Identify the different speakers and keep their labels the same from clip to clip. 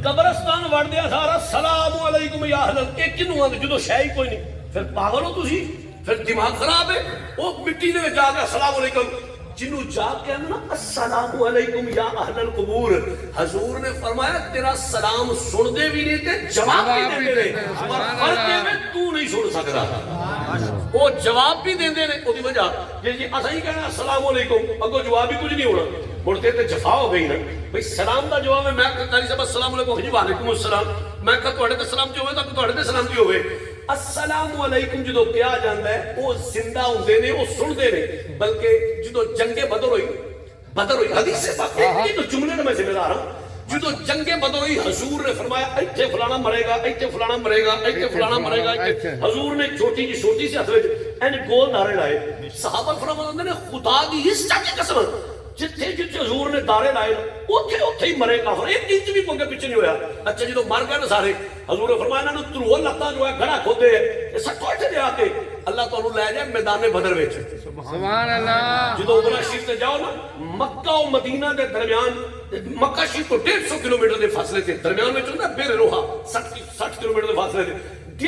Speaker 1: قبرستان وڑ دیا سارا سلام علیکم یا اہل ایک کنوں آدھے جدو شے ہی کوئی نہیں پھر پاگل ہو تسی پھر دماغ خراب ہے وہ مٹی نے جا کے السلام علیکم جنوں جا کے نا السلام علیکم یا اہل القبور حضور نے فرمایا تیرا سلام سن دے بھی نہیں تے جواب بھی دے دے اور فرق میں تو نہیں سن سکتا وہ جواب بھی دے دے وہ دی وجہ جی اسا ہی کہنا السلام علیکم اگو جواب بھی کچھ نہیں ہونا مڑتے تے جفا ہو گئی نا بھئی سلام دا جواب ہے میں کہتا صاحب السلام علیکم جی وعلیکم السلام میں کہتا تواڈے تے سلام جو ہوئے تا تواڈے تے سلام جو ہوئے السلام علیکم جدو کیا جاندا ہے وہ زندہ ہوندے نے وہ سن دے نے بلکہ جدو جنگ بدر ہوئی حدیث سے بات ہے تو جملے میں ذمہ دار ہوں جدو جنگ بدر ہوئی حضور نے فرمایا ایتھے فلانا مرے گا ایتھے فلانا مرے گا ایتھے فلانا مرے گا حضور نے چھوٹی سی ہتھ وچ این گول نعرے لائے صحابہ فرماندے نے خدا دی اس کی قسم جتھے جتھے حضور نے دارے لائے اوتھے اوتھے ہی مرے کافر ایک انچ بھی پنگے پیچھے نہیں ہویا اچھا جدو مر گئے نا سارے حضور نے فرمایا انہاں نوں ترو لتا جو ہے گھڑا کھودے ہے سٹو اٹھے دے آ کے اللہ تعالی لے جائے میدان بدر وچ سبحان اللہ جدو عمرہ شریف تے جاؤ نا مکہ و مدینہ دے درمیان مکہ شریف تو 150 کلومیٹر دے فاصلے تے درمیان وچ ہوندا بیر روحا 60 کلومیٹر دے فاصلے تے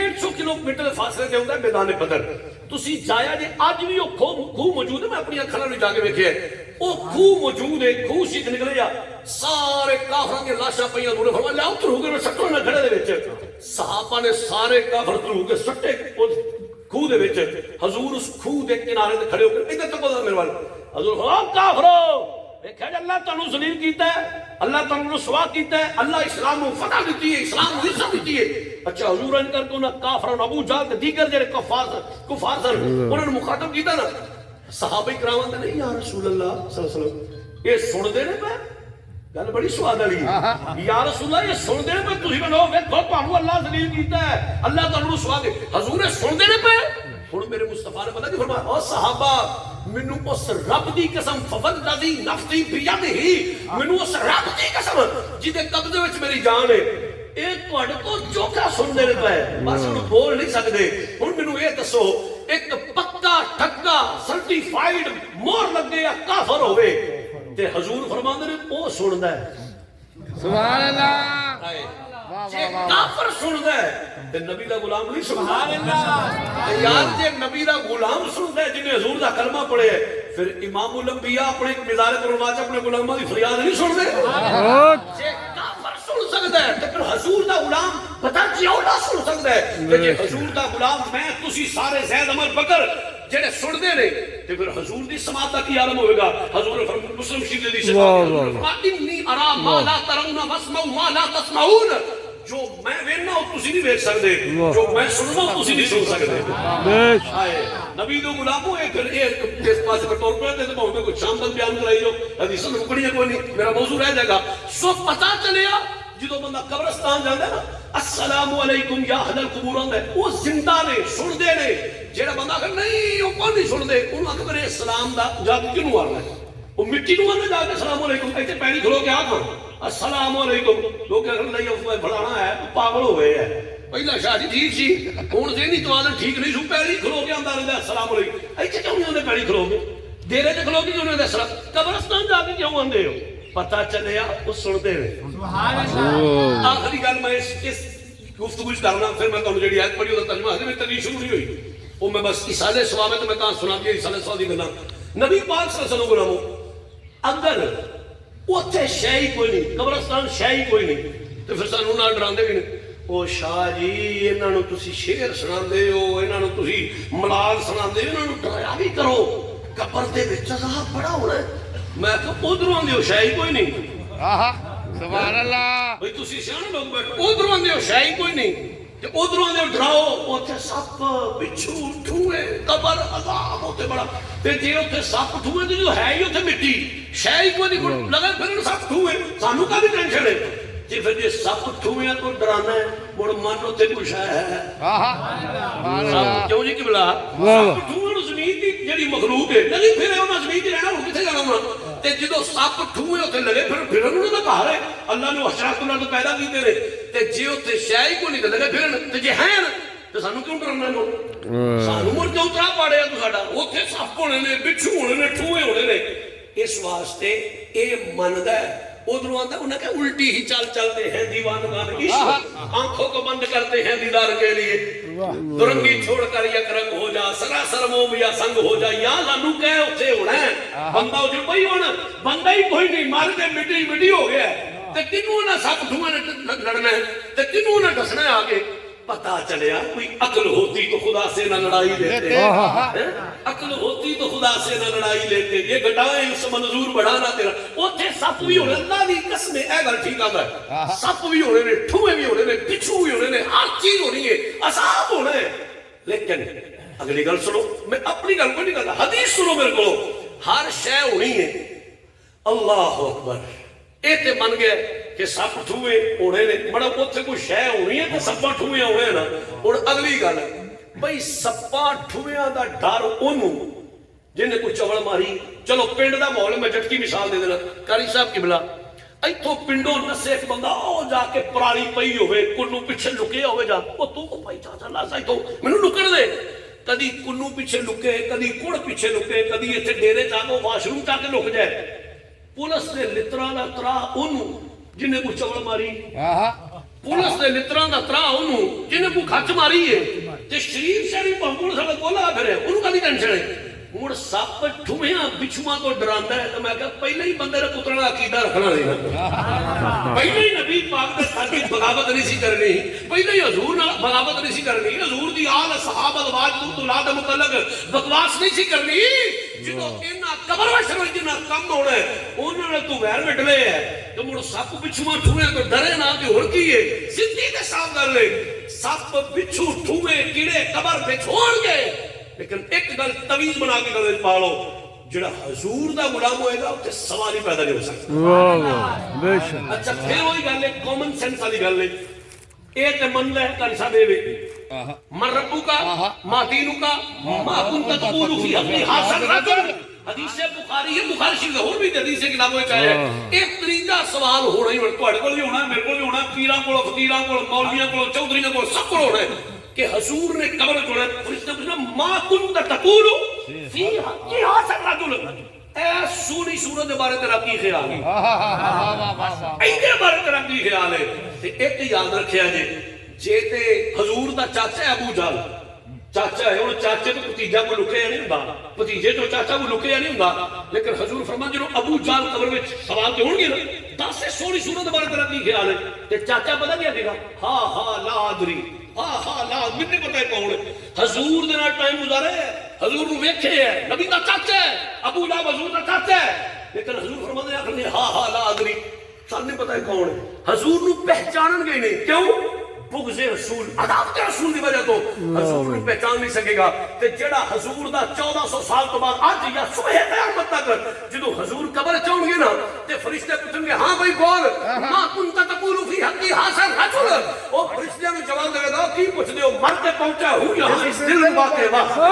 Speaker 1: 150 کلومیٹر دے فاصلے تے ہوندا میدان بدر تسی جایا جے اج بھی او کھو موجود ہے میں اپنی اکھاں نال جا کے ویکھیا او کھو موجود ہے کھو شیخ نکلے جا سارے کافراں دی لاشاں پئیاں حضور نے فرمایا لاؤ ترو کے سٹو نہ کھڑے دے وچ صحابہ نے سارے کافر ترو کے سٹے کھو دے وچ حضور اس کھو دے کنارے تے کھڑے ہو کے ادھر تک میرے وال حضور فرمایا کافرو دیکھا جی اللہ تعالیٰ ذلیل کیتا ہے اللہ تعالیٰ رسوا کیتا ہے اللہ اسلام کو فتح دیتی ہے اسلام کو عزت دیتی ہے اچھا حضور ان کر کے انہاں کافروں ابو جہل تے دیگر جڑے کفار سن انہاں نے مخاطب کیتا نا صحابہ کرام نے نہیں یا رسول اللہ صلی اللہ علیہ وسلم یہ سن دے نے پے گل بڑی سواد والی ہے یا رسول اللہ یہ سن دے نے پے تسی بنو ویکھو تانوں اللہ ذلیل کیتا ہے اللہ تعالیٰ رسوا دے حضور سن دے نے پے ہن میرے مصطفیٰ نے پتہ کی فرمایا او صحابہ منو اس رب دی قسم فوالذی نفسی بیدہ منو اس رب دی قسم جدے قبضے وچ میری جان ہے اے تواڈے کو چوکھا سن دے پے بس ہن بول نہیں سکدے ہن منو اے دسو ایک پکا ٹھکا سرٹیفائیڈ مور لگے یا کافر ہوے تے حضور فرماندے نے او سندا ہے سبحان اللہ جے کافر سندا ہے تے نبی دا غلام نہیں سبحان اللہ یار جے نبی دا غلام سندا ہے جنے حضور دا کلمہ پڑھے پھر امام الانبیاء اپنے مزار قربان وچ اپنے غلاماں دی فریاد نہیں سنتے جے کافر سن سکدا ہے تے پھر حضور دا غلام پتہ کیوں نہ سن سکدا ہے تے جے حضور دا غلام میں تسی سارے زید عمر بکر جڑے سنتے نے تے پھر حضور دی سماعت دا کی عالم ہوئے گا حضور نے فرمایا مسلم شریف دی سماعت انی ارا ما لا ترون واسمعوا ما لا تسمعون جو میں ویکھنا او تسی نہیں ویکھ سکدے جو میں سننا او تسی نہیں سن سکدے نبی دو غلاموں اے پھر اس پاس پر طور پر تے بہت کچھ شام تک بیان کرائی جو حدیث رکڑی کوئی نہیں میرا موضوع رہ جائے گا سو پتہ چلیا جدو بندہ قبرستان جاندا ہے نا السلام علیکم یا اہل القبور آندا ہے او زندہ نے سن دے نے جیڑا بندہ کہ نہیں او کوئی نہیں سن دے انہاں کہ میرے اسلام دا جاد کیوں آنا ہے وہ مٹی نو آنا جا کے السلام علیکم ایتھے پیری کھلو کے آ کر السلام علیکم لوگ کہہ رہے ہیں بڑھانا ہے پاگل ہوئے ہے پہلا شاہ جی ٹھیک سی ہوں ذہنی توازن ٹھیک نہیں سو پیری کھلو کے آندا رہندا السلام علیکم ایتھے کیوں نہیں آندے پیری کھلو کے دیرے تے کھلو کے کیوں نہیں آندے السلام قبرستان جا کے کیوں آندے ہو پتہ چلیا وہ سنتے ہیں سبحان اللہ آخری گل میں اس گفتگو کرنا پھر میں تانوں جڑی آیت پڑھی او دا ترجمہ ہے میں تری شروع نہیں ہوئی وہ میں بس اسالے ثواب ہے تو میں تاں سنا دیا اسالے ثواب دی گلاں نبی پاک صلی اللہ علیہ وسلم غلامو اگر اوتھے شے ہی کوئی نہیں قبرستان شے ہی کوئی نہیں تے پھر سانوں نال ڈراندے بھی نہیں او شاہ جی انہاں نوں تسی شعر سناندے ہو انہاں نوں تسی ملال سناندے ہو انہاں نوں ڈرایا بھی کرو قبر دے وچ عذاب بڑا ہونا ہے میں کہ ادھروں آندے ہو شے ہی کوئی نہیں سبحان اللہ بھئی تسی سیانے لوگ بیٹھو ادھروں آندے ہو شے ہی کوئی نہیں تے ادھروں آندے ہو ڈراؤ اوتھے سپ بچھو ٹھوئے قبر عذاب ہوتے بڑا تے جے اوتھے سپ ٹھوئے تے جو ہے ہی اوتھے مٹی شے ہی کوئی نہیں لگا پھر سپ ٹھوئے سانوں کا بھی ٹینشن ہے جی پھر جے سپ ٹھوئے تو ڈرانا ہے مڑ من اوتھے کچھ ہے سپ کیوں جی کہ بلا سپ ٹھوئے زمین دی جڑی مخلوق ہے لگی پھر انہاں زمین تے رہنا ہن کتے جانا ہونا تے جدوں سپ ٹھوئے اوتھے لگے پھر انہوں دا گھر ہے اللہ نے حشرات اللہ تو پیدا کیتے نے تے جے اوتھے شے ہی کوئی نہیں لگے پھر تے جے ہیں تے سانوں کیوں ڈرانا ہے سانوں مر کیوں اترا پاڑے تو ساڈا اوتھے سپ ہونے نے بچھو ہونے نے ٹھوئے ہونے نے اس واسطے یہ منتا ہے ادھر آتا انہیں کہ الٹی ہی چل چلتے ہیں دیوانگان عشق آنکھوں کو بند کرتے ہیں دیدار کے لیے درنگی چھوڑ کر یک رنگ ہو جا سراسر موم یا سنگ ہو جا یا لانو کہے اتھے ہونا ہے بندہ ہو جو بھائی ہونا بندہ ہی کوئی نہیں مار کے مٹی مٹی ہو گیا ہے تے کنوں نہ سب دھواں لڑنا ہے تے کنوں نہ ڈسنا ہے آگے پتا چلیا کوئی عقل ہوتی تو خدا سے نہ لڑائی لیتے عقل ہوتی تو خدا سے نہ لڑائی لیتے یہ گھٹائیں اس منظور بڑھانا تیرا اوتھے سپ بھی ہونے اللہ دی قسم اے گل ٹھیک آتا ہے سپ بھی ہونے نے ٹھوئے بھی ہونے نے بچھو بھی ہونے نے ہر چیز ہونی ہے عذاب ہونے لیکن اگلی گل سنو میں اپنی گل کو نہیں کہتا حدیث سنو میرے کو ہر شے ہونی ہے اللہ اکبر اے تے من گئے کہ سپ ٹھوئے ہونے نے بڑا اتھے کوئی شے ہونی ہے تے سپا ٹھوئے ہونے نا اور اگلی گل بھئی سپا ٹھوئیاں دا ڈر انہوں جن نے کوئی چوڑ ماری چلو پنڈ دا ماحول میں جھٹکی مثال دے دینا قاری صاحب قبلہ ایتھوں پنڈوں نسے ایک بندہ او جا کے پرالی پئی ہوئے کنوں پیچھے لکے ہوئے جا او تو کو پائی چاچا لاسا ایتھوں مینوں لکڑ دے کدی کنوں پیچھے لکے کدی کڑ پیچھے لکے کدی ایتھے ڈیرے جا کے واش روم جا کے لک جائے پولیس نے لترا دا ترا انہوں جن نے کوئی چوڑ ماری پولیس نے لترا دا ترا انہوں جن نے کوئی کھچ ماری ہے تے شریف شریف پہنچ سکتا بولا پھر ہے انہوں کا نہیں ٹینشن ہے مڑ سپ ٹھویاں بچھواں تو ڈراندا ہے تو میں کہا پہلے ہی بندے نے پترا عقیدہ رکھنا نہیں پہلے ہی نبی پاک نے ساری بغاوت نہیں سی کرنی پہلے ہی حضور نال بغاوت نہیں سی کرنی حضور دی آل صحابہ ازواج اولاد متعلق بکواس نہیں سی کرنی جدوں انہاں قبر وچ روز جنہ کم ہونا ہے انہوں نے تو غیر مٹلے ہے تو مڑ سپ بچھواں ٹھویاں تو ڈرے نہ تے ہور کی ہے سیدھی تے صاف کر لے سپ بچھو ٹھوے کیڑے قبر تے چھوڑ گئے لیکن ایک گل تویز بنا کے گل پالو جڑا حضور دا غلام ہوئے گا تے سوال ہی پیدا نہیں ہو سکتا اچھا پھر وہی گل ہے کامن سینس والی گل ہے اے تے من لے کر سا دے من ربو کا ما دینو کا ما کنت تقول فی حق حسن رجل حدیث بخاری ہے بخاری شریف اور بھی حدیث کتابوں میں ہے ایک طریقہ سوال ہونا ہی تواڈے کول بھی ہونا میرے کول بھی ہونا پیراں کول فقیراں کول مولویاں کول چودھریاں کول سب کول ہونا ہے کہ حضور نے قبر جوڑا فرشتہ پوچھا ما کنت تقول فی حق حسن رجل اے سونی صورت دے بارے تیرا کی خیال ہے ایدے بارے تیرا کی خیال ہے تے ایک یاد رکھیا جے تے حضور دا چاچا ہے ابو جہل چاچا ہے اور چاچے تو بھتیجا کو لکیا نہیں ہوندا بھتیجے تو چاچا کو لکیا نہیں ہوندا لیکن حضور فرمان جدوں ابو جہل قبر وچ سوال تے ہونگے نا دس سے سونی صورت دے بارے تیرا کی خیال ہے تے چاچا پتہ کیا کہے گا ہاں لا ادری ہاں لا مجھے پتہ ہے کون ہے حضور دے نال ٹائم گزارے حضور نو ویکھے ہے نبی دا چاچا ہے ابو لہب حضور دا چاچا ہے لیکن حضور فرماتے ہیں کہ ہاں لا ادری سن نہیں پتہ ہے کون ہے حضور نو پہچانن گے نہیں کیوں بغض رسول عداوت رسول دی وجہ تو حضور نو پہچان نہیں سکے گا تے جڑا حضور دا 1400 سال تو بعد اج یا صبح قیامت تک جدوں حضور قبر چون گے نا تے فرشتے پوچھیں گے ہاں بھائی بول ما کنت تقول فی حق حسن رجل او فرشتے نے جواب دے گا کی پوچھ دیو مر کے پہنچا ہوں یہاں اس دل واقع واقع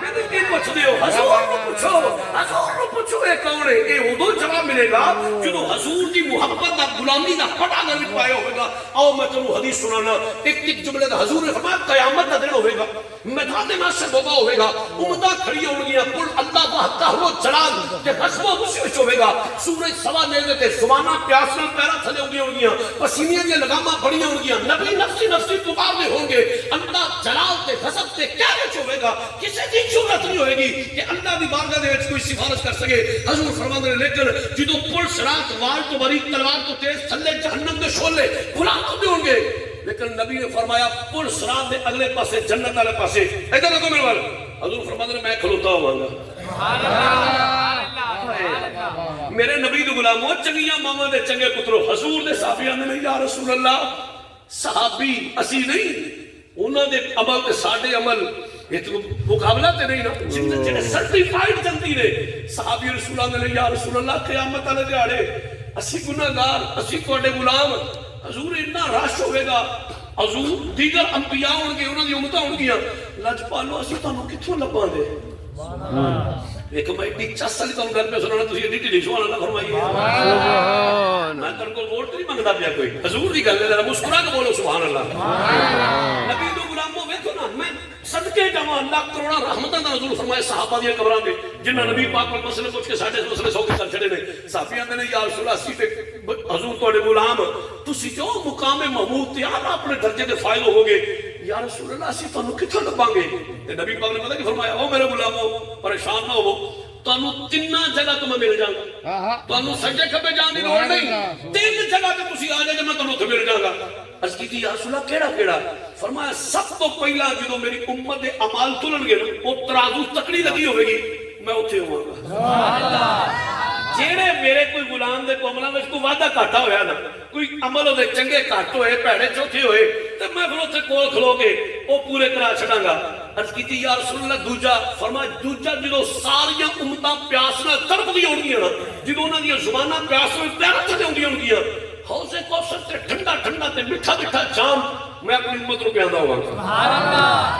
Speaker 1: میں کی پوچھ دیو حضور کو پوچھو اے کون ہے اے ادو جواب ملے گا جدوں حضور دی محبت دا غلامی دا پٹا گل پایا ہوئے گا آؤ میں تمہیں حدیث سنانا ایک جملے دا حضور نے فرمایا قیامت دا دن ہوئے گا میدان محشر بابا ہوئے گا امتاں کھڑی ہوں گی قل اللہ وحدہ جلال تے حسب و مشرش ہوئے گا سورج سوا نیزے تے زباناں پیاس نال پیرا تھلے ہوں گی پسینے دی لگاماں بڑی ہوں گی نبی نفسی نفسی پکارتے ہوں گے اللہ جلال تے حسب تے کیا کچھ ہوئے گا کسی دی ضرورت نہیں ہوئے گی کہ اللہ دی بارگاہ دے وچ کوئی سفارش کر سکے حضور فرماندے لیکن جدوں پولیس رات وال تو بری تلوار تو تیز تھلے جہنم دے شعلے غلام ہوندے ہوں گے لیکن نبی نے فرمایا پولیس رات دے اگلے پاسے جنت والے پاسے ادھر دیکھو میرے وال حضور فرماندے میں کھلوتا ہوں گا میرے نبی دے غلاموں چنگیاں ماما دے چنگے پترو حضور دے صحابیاں نے یا رسول اللہ صحابی اسی نہیں انہاں دے عمل تے ساڈے عمل یہ تو مقابلہ تے نہیں نا جنہیں سرٹیفائیڈ جنتی نے صحابی رسول اللہ نے یا رسول اللہ قیامت والے دیہاڑے اسی گناہگار اسی کوڑے غلام حضور اتنا رش ہوئے گا حضور دیگر انبیاء ہون گے انہاں دی امتاں ہون گیاں لجپالو اسی تانوں کتھوں لباں دے ایک میں ایڈی چس والی تانوں گل پہ سنانا تسی ایڈی ٹھیک سبحان اللہ فرمائیے میں تانوں کو ووٹ نہیں منگدا پیا کوئی حضور دی گل ہے ذرا مسکرا کے بولو سبحان اللہ نبی دو غلاموں ویکھو نا میں صدقے جاواں اللہ کروڑاں رحمتاں دا نزول فرمائے صحابہ دیاں قبراں تے جنہاں نبی پاک کو مسئلے پوچھ کے ساڈے مسئلے سو کے کر چھڑے نے صحابی آندے نے یا رسول اللہ اسی تے حضور تواڈے غلام تسی جو مقام محمود تے اعلی اپنے درجے دے فائل ہو گے یا رسول اللہ اسی تانوں کتھوں لباں گے تے نبی پاک نے پتہ کہ فرمایا او میرے غلامو پریشان نہ ہوو تانوں تیناں جگہ تو میں مل جاؤں تانوں سجے کھبے جان دی لوڑ نہیں تین جگہ تے تسی آ جاؤ میں تانوں اوتھے مل جاؤں گا عرض کی یا رسول اللہ کیڑا کیڑا فرمایا سب تو پہلا جدوں میری امت دے اعمال تلن گے او ترازو تکڑی لگی ہوے گی میں اوتھے ہواں گا سبحان اللہ جیڑے میرے کوئی غلام دے عملاں وچ کوئی وعدہ گھاٹا ہویا نا کوئی عمل دے چنگے گھٹ ہوئے بھڑے چوتھے ہوئے تے میں پھر اوتھے کول کھلو کے او پورے کرا چھڑاں گا عرض کیتی یا رسول اللہ دوجا فرمایا دوجا جدوں ساریاں امتاں پیاس نال تڑپدیاں ہونگیاں نا جدوں انہاں دیاں زباناں پیاس نال تڑپ تے ہوندیاں ہونگیاں حوض کوثر تے ٹھنڈا ٹھنڈا تے میٹھا میٹھا جام میں اپنی امت نوں پیاندا ہواں سبحان اللہ